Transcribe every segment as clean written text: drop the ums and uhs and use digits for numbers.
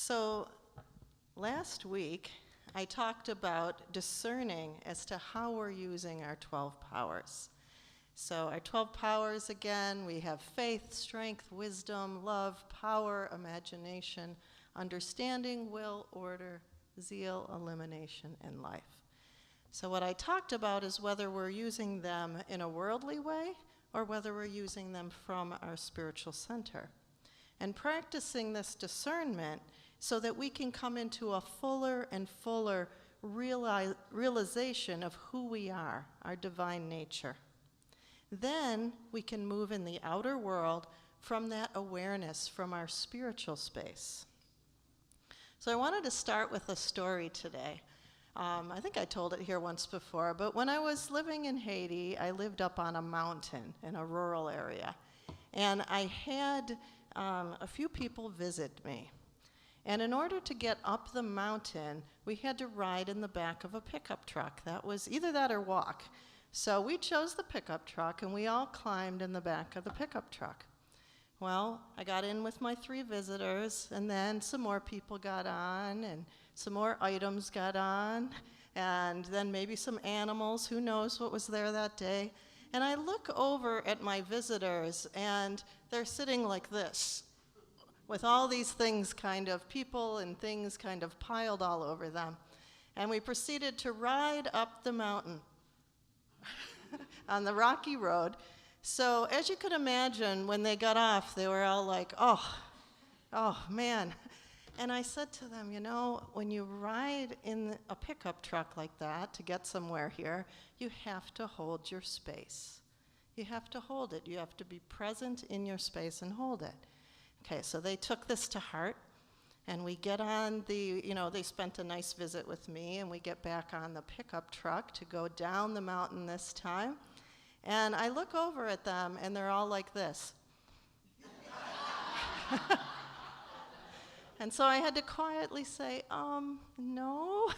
So last week, I talked about discerning as to how we're using our 12 powers. So our 12 powers, again, we have faith, strength, wisdom, love, power, imagination, understanding, will, order, zeal, elimination, and life. So what I talked about is whether we're using them in a worldly way or whether we're using them from our spiritual center. And practicing this discernment so that we can come into a fuller and fuller realization of who we are, our divine nature. Then we can move in the outer world from that awareness, from our spiritual space. So I wanted to start with a story today. I think I told it here once before, but when I was living in Haiti, I lived up on a mountain in a rural area. And I had a few people visit me. And in order to get up the mountain, we had to ride in the back of a pickup truck. That was either that or walk. So we chose the pickup truck, and we all climbed in the back of the pickup truck. Well, I got in with my 3 visitors, and then some more people got on, and some more items got on, and then maybe some animals. Who knows what was there that day? And I look over at my visitors, and they're sitting like this, with all these things people and things kind of piled all over them. And we proceeded to ride up the mountain on the rocky road. So as you could imagine, when they got off, they were all like, oh man. And I said to them, when you ride in a pickup truck like that to get somewhere here, you have to hold your space. You have to hold it. You have to be present in your space and hold it. Okay, so they took this to heart, and we get on they spent a nice visit with me, and we get back on the pickup truck to go down the mountain this time. And I look over at them, and they're all like this. And so I had to quietly say, no.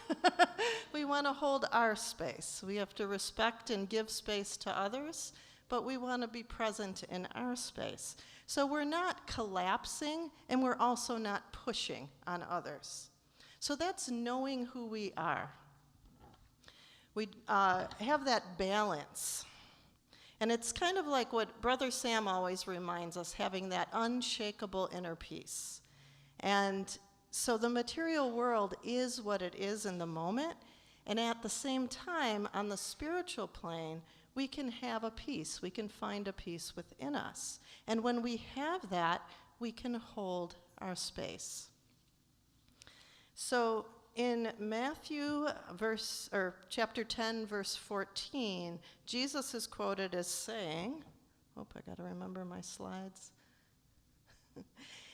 We want to hold our space. We have to respect and give space to others, but we want to be present in our space. So we're not collapsing, and we're also not pushing on others. So that's knowing who we are. We have that balance. And it's kind of like what Brother Sam always reminds us, having that unshakable inner peace. And so the material world is what it is in the moment, and at the same time, on the spiritual plane, we can have a peace. We can find a peace within us. And when we have that, we can hold our space. So in Matthew chapter 10, verse 14, Jesus is quoted as saying, I got to remember my slides.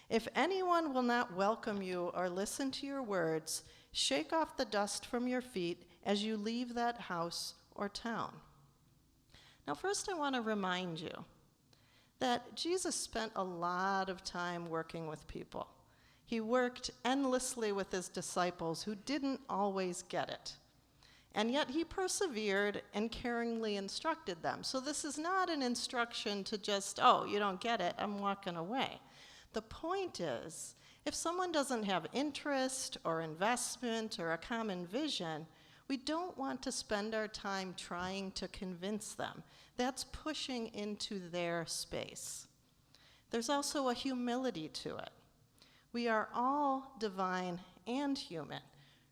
If anyone will not welcome you or listen to your words, shake off the dust from your feet as you leave that house or town. Now, first I want to remind you that Jesus spent a lot of time working with people. He worked endlessly with his disciples who didn't always get it. And yet he persevered and caringly instructed them. So this is not an instruction to just, you don't get it, I'm walking away. The point is, if someone doesn't have interest or investment or a common vision, we don't want to spend our time trying to convince them. That's pushing into their space. There's also a humility to it. We are all divine and human,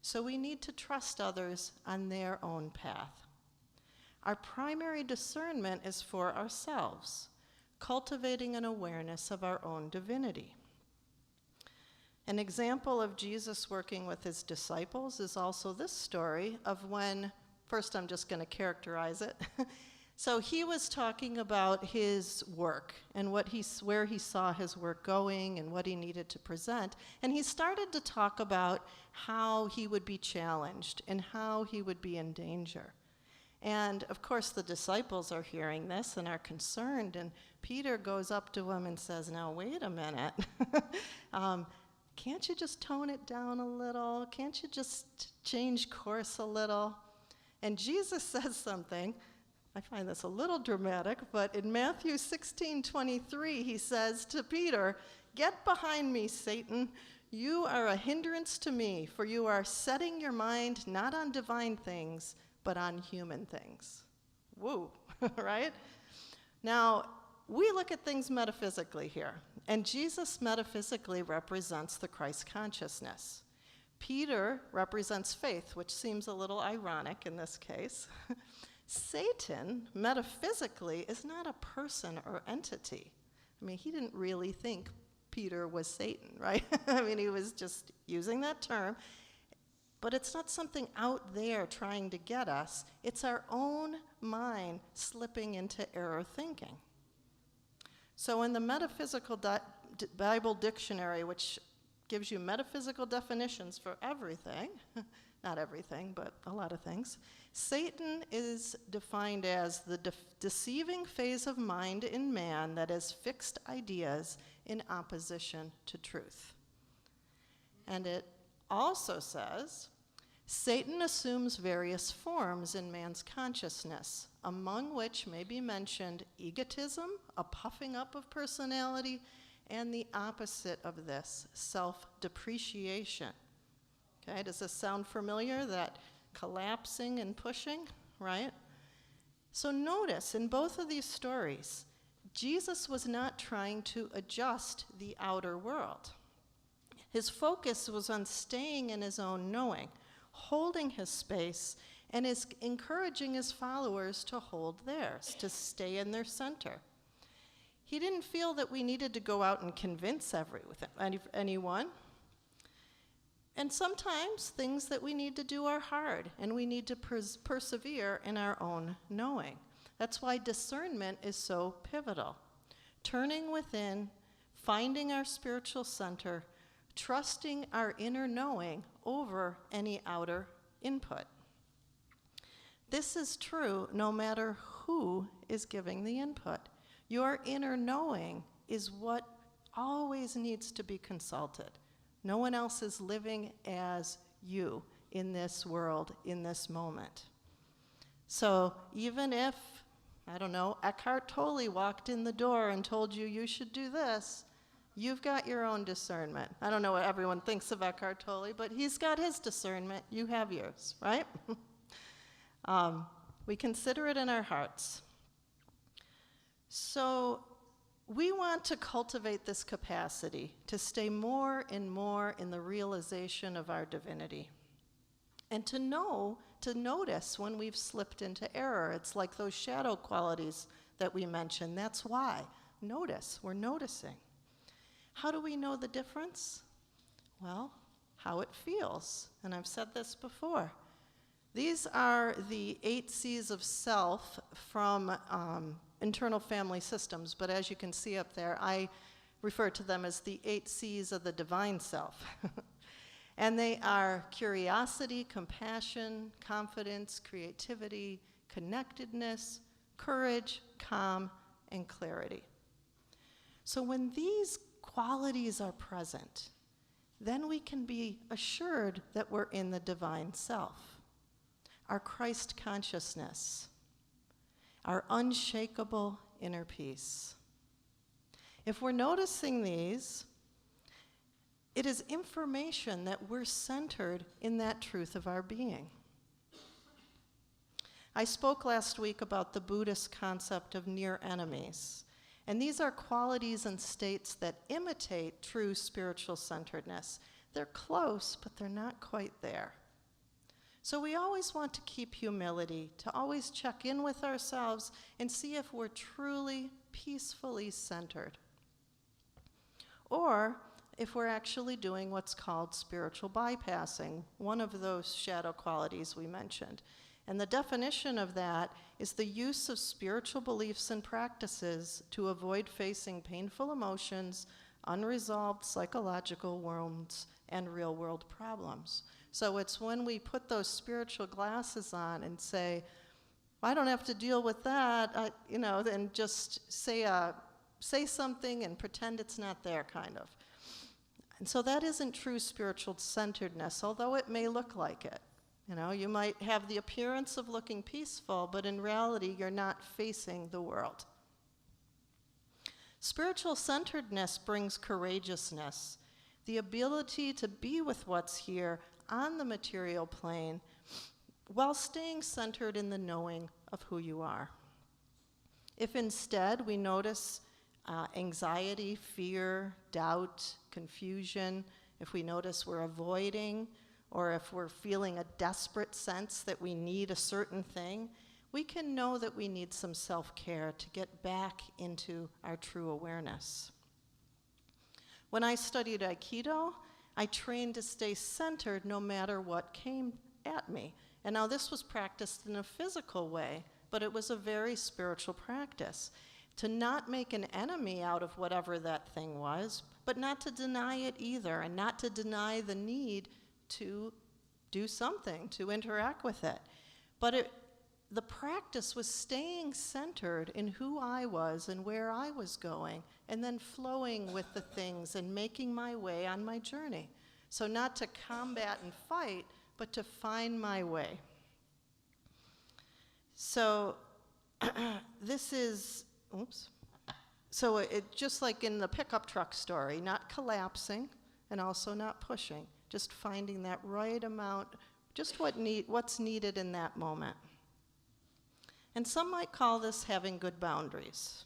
so we need to trust others on their own path. Our primary discernment is for ourselves, cultivating an awareness of our own divinity. An example of Jesus working with his disciples is also this story of when, first I'm just going to characterize it. So he was talking about his work and where he saw his work going and what he needed to present. And he started to talk about how he would be challenged and how he would be in danger. And of course the disciples are hearing this and are concerned, and Peter goes up to him and says, now wait a minute, can't you just tone it down a little? Can't you just change course a little? And Jesus says something, I find this a little dramatic, but in Matthew 16:23 he says to Peter, get behind me, Satan, You are a hindrance to me, for you are setting your mind not on divine things, but on human things. Woo, right? Now, we look at things metaphysically here, and Jesus metaphysically represents the Christ consciousness. Peter represents faith, which seems a little ironic in this case. Satan, metaphysically, is not a person or entity. I mean, he didn't really think Peter was Satan, right? I mean, he was just using that term. But it's not something out there trying to get us. It's our own mind slipping into error thinking. So in the Metaphysical Bible Dictionary, which gives you metaphysical definitions for everything, not everything, but a lot of things, Satan is defined as the deceiving phase of mind in man that has fixed ideas in opposition to truth. And it also says, Satan assumes various forms in man's consciousness, among which may be mentioned egotism, a puffing up of personality, and the opposite of this, self-depreciation. Okay, does this sound familiar, that collapsing and pushing, right? So notice, in both of these stories, Jesus was not trying to adjust the outer world. His focus was on staying in his own knowing, holding his space, and is encouraging his followers to hold theirs, to stay in their center. He didn't feel that we needed to go out and convince anyone. And sometimes things that we need to do are hard, and we need to persevere in our own knowing. That's why discernment is so pivotal. Turning within, finding our spiritual center, trusting our inner knowing over any outer input. This is true no matter who is giving the input. Your inner knowing is what always needs to be consulted. No one else is living as you in this world, in this moment. So even if, I don't know, Eckhart Tolle walked in the door and told you you should do this, you've got your own discernment. I don't know what everyone thinks of Eckhart Tolle, but he's got his discernment. You have yours, right? We consider it in our hearts. So we want to cultivate this capacity to stay more and more in the realization of our divinity. And to notice when we've slipped into error. It's like those shadow qualities that we mentioned. That's why. Notice, we're noticing. How do we know the difference? Well, how it feels. And I've said this before. These are the 8 C's of self from internal family systems, but as you can see up there, I refer to them as the 8 C's of the divine self. And they are curiosity, compassion, confidence, creativity, connectedness, courage, calm, and clarity. So when these qualities are present, then we can be assured that we're in the divine self, our Christ consciousness, our unshakable inner peace. If we're noticing these, it is information that we're centered in that truth of our being. I spoke last week about the Buddhist concept of near enemies, and these are qualities and states that imitate true spiritual centeredness. They're close, but they're not quite there. So we always want to keep humility, to always check in with ourselves and see if we're truly peacefully centered, or if we're actually doing what's called spiritual bypassing, one of those shadow qualities we mentioned. And the definition of that is the use of spiritual beliefs and practices to avoid facing painful emotions, unresolved psychological wounds, and real-world problems. So it's when we put those spiritual glasses on and say, I don't have to deal with that, and just say something and pretend it's not there, kind of. And so that isn't true spiritual centeredness, although it may look like it. You might have the appearance of looking peaceful, but in reality, you're not facing the world. Spiritual centeredness brings courageousness, the ability to be with what's here on the material plane while staying centered in the knowing of who you are. If instead we notice anxiety, fear, doubt, confusion, if we notice we're avoiding, or if we're feeling a desperate sense that we need a certain thing, we can know that we need some self-care to get back into our true awareness. When I studied Aikido, I trained to stay centered no matter what came at me. And now this was practiced in a physical way, but it was a very spiritual practice. To not make an enemy out of whatever that thing was, but not to deny it either, and not to deny the need to do something, to interact with it. But the practice was staying centered in who I was and where I was going, and then flowing with the things and making my way on my journey. So not to combat and fight, but to find my way. So this is, so it just like in the pickup truck story, not collapsing and also not pushing, just finding that right amount, just what's needed in that moment. And some might call this having good boundaries.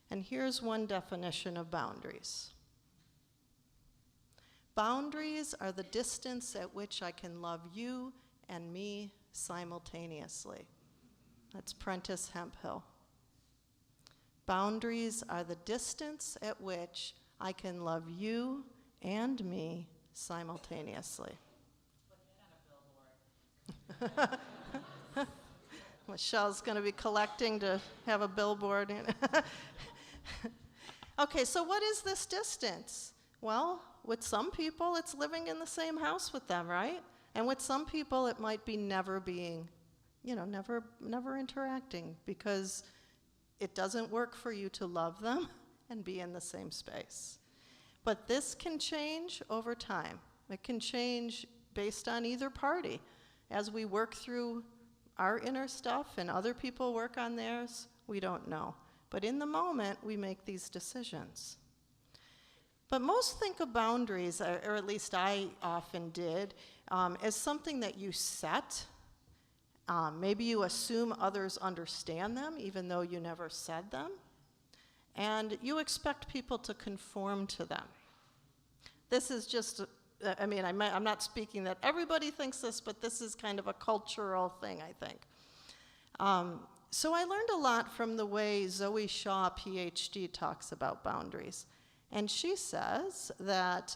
And here's one definition of boundaries. Boundaries are the distance at which I can love you and me simultaneously. That's Prentice Hemphill. Boundaries are the distance at which I can love you and me simultaneously. Michelle's going to be collecting to have a billboard. Okay, so what is this distance? Well, with some people, it's living in the same house with them, right? And with some people, it might be never being, never interacting, because it doesn't work for you to love them and be in the same space. But this can change over time. It can change based on either party. As we work through our inner stuff and other people work on theirs, we don't know. But in the moment, we make these decisions. But most think of boundaries, or at least I often did, as something that you set. Maybe you assume others understand them, even though you never said them. And you expect people to conform to them. This is just, I'm not speaking that everybody thinks this, but this is kind of a cultural thing, I think. So I learned a lot from the way Zoe Shaw, PhD, talks about boundaries. And she says that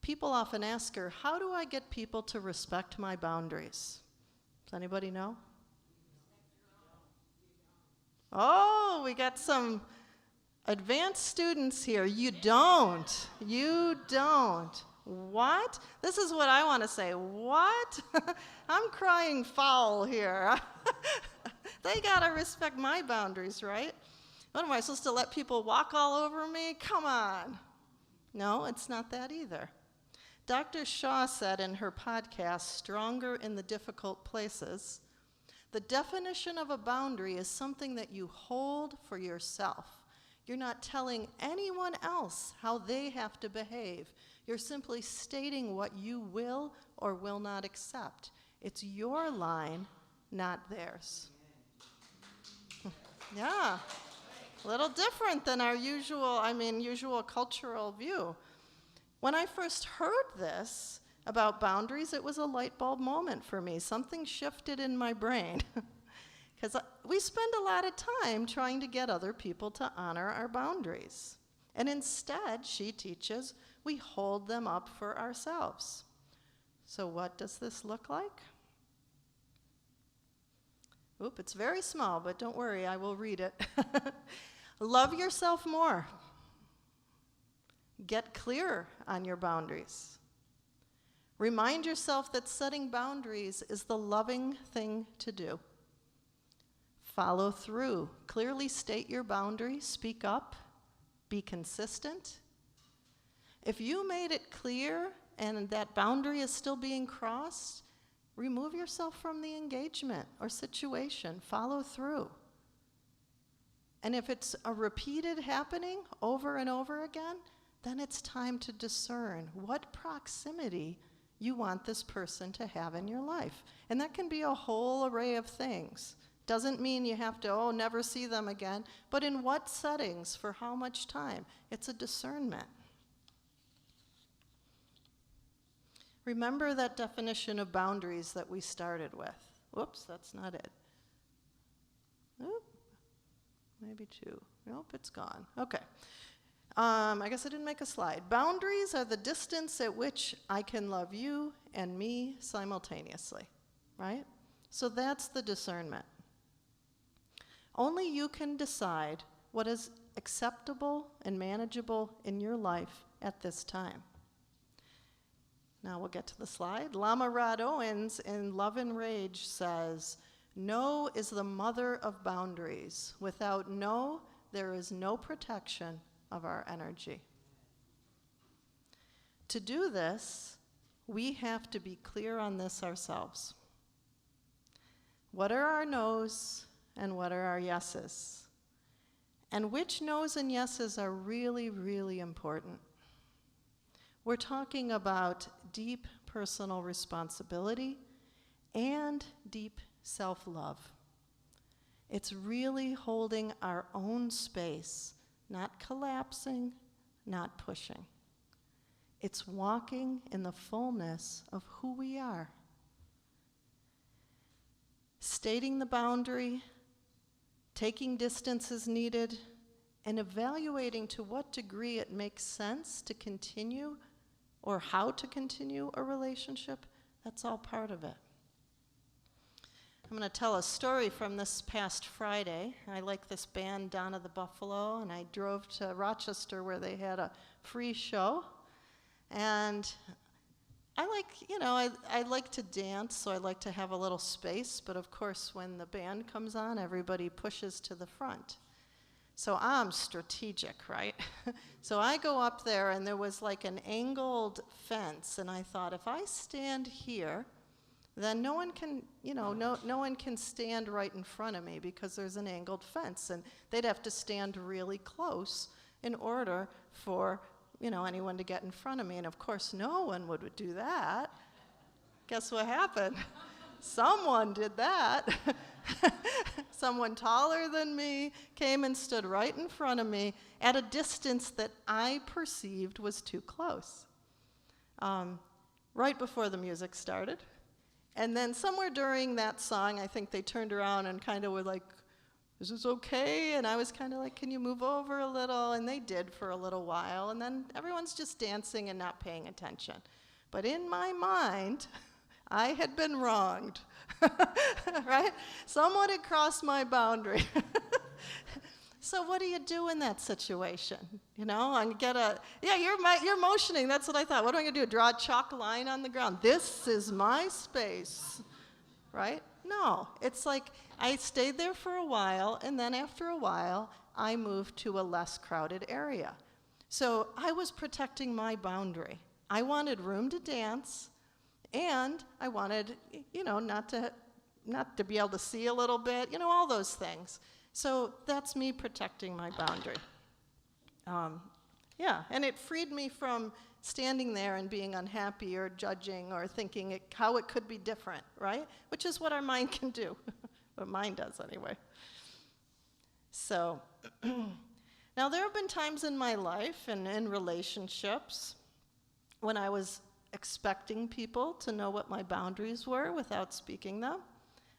people often ask her, how do I get people to respect my boundaries? Does anybody know? Oh, we got some advanced students here. You don't. You don't. What? This is what I want to say. What? I'm crying foul here. They got to respect my boundaries, right? What am I supposed to let people walk all over me? Come on. No, it's not that either. Dr. Shaw said in her podcast, Stronger in the Difficult Places, the definition of a boundary is something that you hold for yourself. You're not telling anyone else how they have to behave. You're simply stating what you will or will not accept. It's your line, not theirs. Yeah, a little different than our usual cultural view. When I first heard this about boundaries, it was a light bulb moment for me. Something shifted in my brain. Because we spend a lot of time trying to get other people to honor our boundaries. And instead, she teaches, we hold them up for ourselves. So what does this look like? Oop, it's very small, but don't worry, I will read it. Love yourself more. Get clear on your boundaries. Remind yourself that setting boundaries is the loving thing to do. Follow through. Clearly state your boundaries. Speak up. Be consistent. If you made it clear and that boundary is still being crossed, remove yourself from the engagement or situation. Follow through. And if it's a repeated happening over and over again, then it's time to discern what proximity you want this person to have in your life. And that can be a whole array of things. Doesn't mean you have to, never see them again, but in what settings, for how much time? It's a discernment. Remember that definition of boundaries that we started with. Whoops, that's not it. Oop, maybe 2. Nope, it's gone. Okay. I guess I didn't make a slide. Boundaries are the distance at which I can love you and me simultaneously, right? So that's the discernment. Only you can decide what is acceptable and manageable in your life at this time. Now we'll get to the slide. Lama Rod Owens in Love and Rage says, "No is the mother of boundaries. Without no, there is no protection of our energy." To do this, we have to be clear on this ourselves. What are our no's and what are our yeses? And which no's and yeses are really, really important? We're talking about deep personal responsibility and deep self-love. It's really holding our own space, not collapsing, not pushing. It's walking in the fullness of who we are. Stating the boundary, taking distance as needed, and evaluating to what degree it makes sense to continue or how to continue a relationship, that's all part of it. I'm going to tell a story from this past Friday. I like this band, Donna the Buffalo, and I drove to Rochester where they had a free show. And I like to dance, so I like to have a little space, but of course when the band comes on, everybody pushes to the front. So I'm strategic, right? So I go up there, and there was like an angled fence, and I thought, if I stand here, then no one can stand right in front of me because there's an angled fence, and they'd have to stand really close in order for anyone to get in front of me. And of course, no one would do that. Guess what happened? Someone did that. Someone taller than me came and stood right in front of me at a distance that I perceived was too close. Right before the music started. And then somewhere during that song, I think they turned around and kind of were like, "Is this okay?" And I was kind of like, "Can you move over a little?" And they did for a little while. And then everyone's just dancing and not paying attention. But in my mind, I had been wronged, right? Someone had crossed my boundary. So what do you do in that situation? You're motioning. That's what I thought. What am I going to do? Draw a chalk line on the ground. This is my space, right? No, it's like I stayed there for a while, and then after a while, I moved to a less crowded area. So I was protecting my boundary. I wanted room to dance, and I wanted, not to be able to see a little bit, all those things. So that's me protecting my boundary. And it freed me from standing there and being unhappy or judging or thinking how it could be different, right? Which is what our mind can do. What mine does anyway. So, now there have been times in my life and in relationships when I was expecting people to know what my boundaries were without speaking them.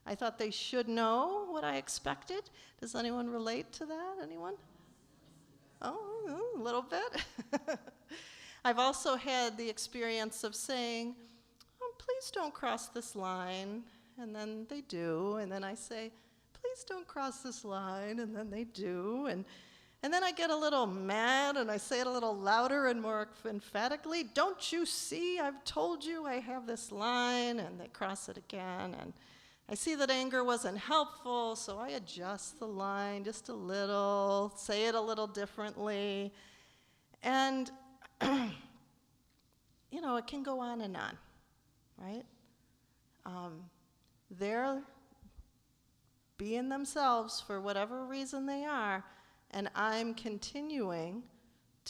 I thought they should know what I expected. Does anyone relate to that? Anyone? Oh, a little bit. I've also had the experience of saying, "Please don't cross this line," and then they do, and then I say, "Please don't cross this line," and then they do, and then I get a little mad, and I say it a little louder and more emphatically, "Don't you see? I've told you I have this line," and they cross it again, and I see that anger wasn't helpful, so I adjust the line just a little, say it a little differently, and it can go on and on, right? They're being themselves for whatever reason they are, and I'm continuing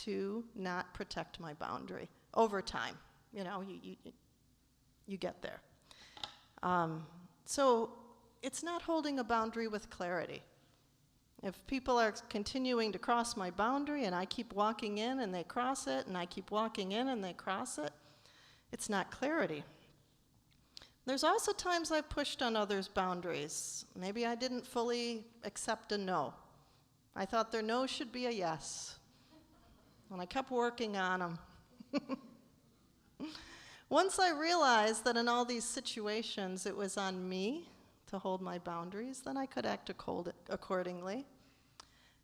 to not protect my boundary over time. You know, you get there. So it's not holding a boundary with clarity. If people are continuing to cross my boundary and I keep walking in and they cross it, and I keep walking in and they cross it, it's not clarity. There's also times I've pushed on others' boundaries. Maybe I didn't fully accept a no. I thought their no should be a yes. And I kept working on them. Once I realized that in all these situations it was on me to hold my boundaries, then I could act accordingly.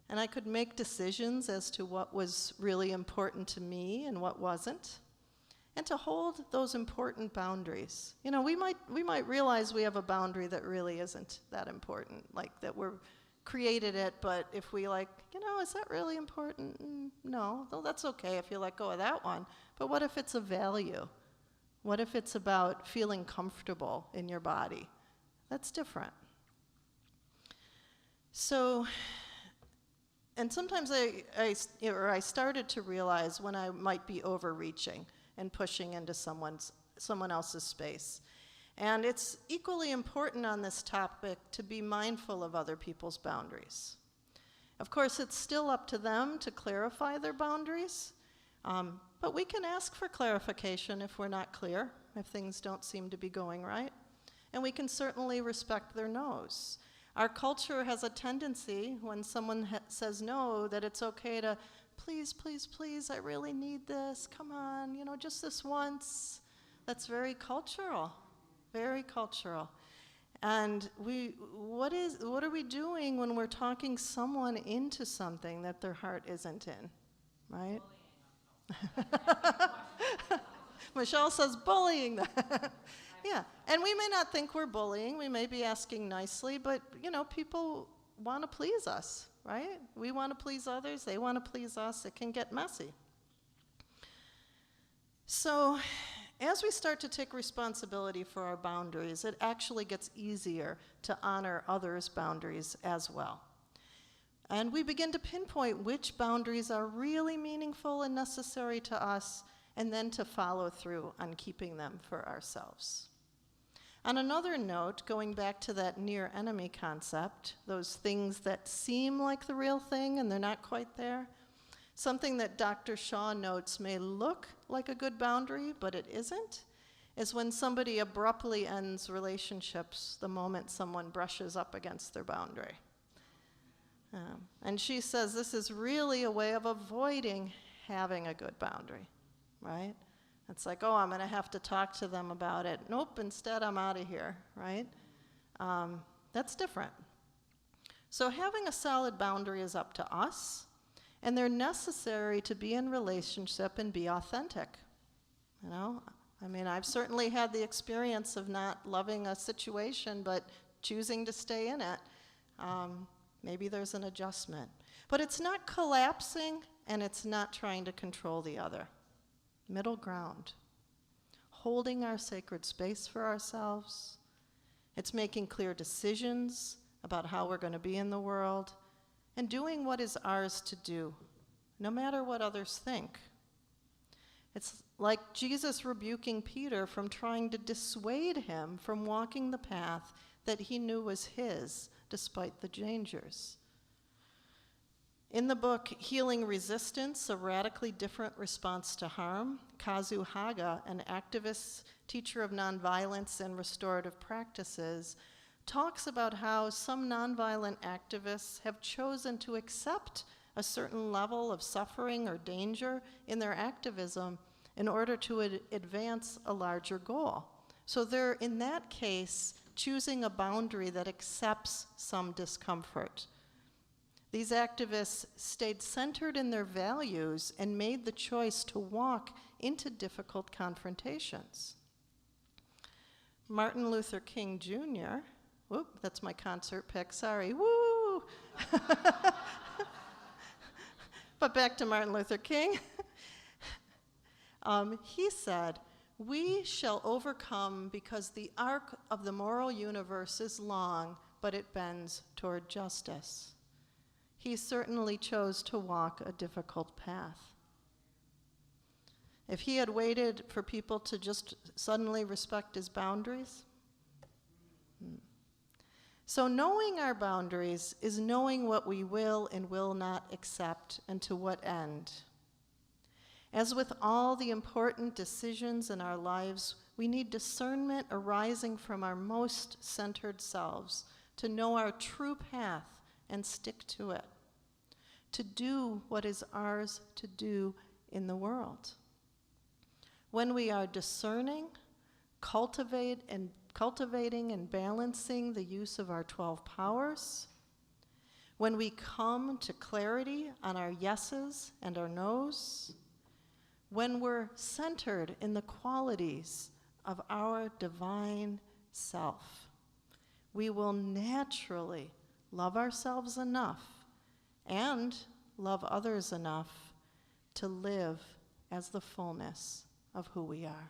And I could make decisions as to what was really important to me and what wasn't. And to hold those important boundaries. You know, we might realize we have a boundary that really isn't that important, like that we're created it, but if we is that really important? No, though that's okay if you let go of that one. But what if it's a value? What if it's about feeling comfortable in your body? That's different. So, and sometimes I started to realize when I might be overreaching and pushing into someone else's space. And it's equally important on this topic to be mindful of other people's boundaries. Of course, it's still up to them to clarify their boundaries, but we can ask for clarification if we're not clear, if things don't seem to be going right. And we can certainly respect their no's. Our culture has a tendency, when someone says no, that it's okay to, please, please, please, I really need this, come on, just this once. That's very cultural, very cultural. And what are we doing when we're talking someone into something that their heart isn't in, right? Michelle says bullying. Yeah, and we may not think we're bullying, we may be asking nicely, but people want to please us, right? We want to please others, they want to please us, it can get messy. So, as we start to take responsibility for our boundaries, it actually gets easier to honor others' boundaries as well. And we begin to pinpoint which boundaries are really meaningful and necessary to us, and then to follow through on keeping them for ourselves. On another note, going back to that near enemy concept, those things that seem like the real thing and they're not quite there, something that Dr. Shaw notes may look like a good boundary, but it isn't, is when somebody abruptly ends relationships the moment someone brushes up against their boundary. And she says this is really a way of avoiding having a good boundary, right? It's like, oh, I'm going to have to talk to them about it. Nope, instead I'm out of here, right? That's different. So having a solid boundary is up to us, and they're necessary to be in relationship and be authentic. I've certainly had the experience of not loving a situation, but choosing to stay in it. Maybe there's an adjustment. But it's not collapsing, and it's not trying to control the other. Middle ground. Holding our sacred space for ourselves. It's making clear decisions about how we're going to be in the world, and doing what is ours to do, no matter what others think. It's like Jesus rebuking Peter from trying to dissuade him from walking the path that he knew was his, despite the dangers. In the book Healing Resistance, A Radically Different Response to Harm, Kazu Haga, an activist, teacher of nonviolence and restorative practices, talks about how some nonviolent activists have chosen to accept a certain level of suffering or danger in their activism in order to advance a larger goal. So they're, in that case, choosing a boundary that accepts some discomfort. These activists stayed centered in their values and made the choice to walk into difficult confrontations. Martin Luther King Jr., whoop, that's my concert pick, sorry, woo! But back to Martin Luther King. He said, "We shall overcome because the arc of the moral universe is long, but it bends toward justice." He certainly chose to walk a difficult path. If he had waited for people to just suddenly respect his boundaries. So knowing our boundaries is knowing what we will and will not accept and to what end. As with all the important decisions in our lives, we need discernment arising from our most centered selves to know our true path and stick to it, to do what is ours to do in the world. When we are discerning, cultivating and balancing the use of our 12 powers, when we come to clarity on our yeses and our nos, when we're centered in the qualities of our divine self, we will naturally love ourselves enough and love others enough to live as the fullness of who we are.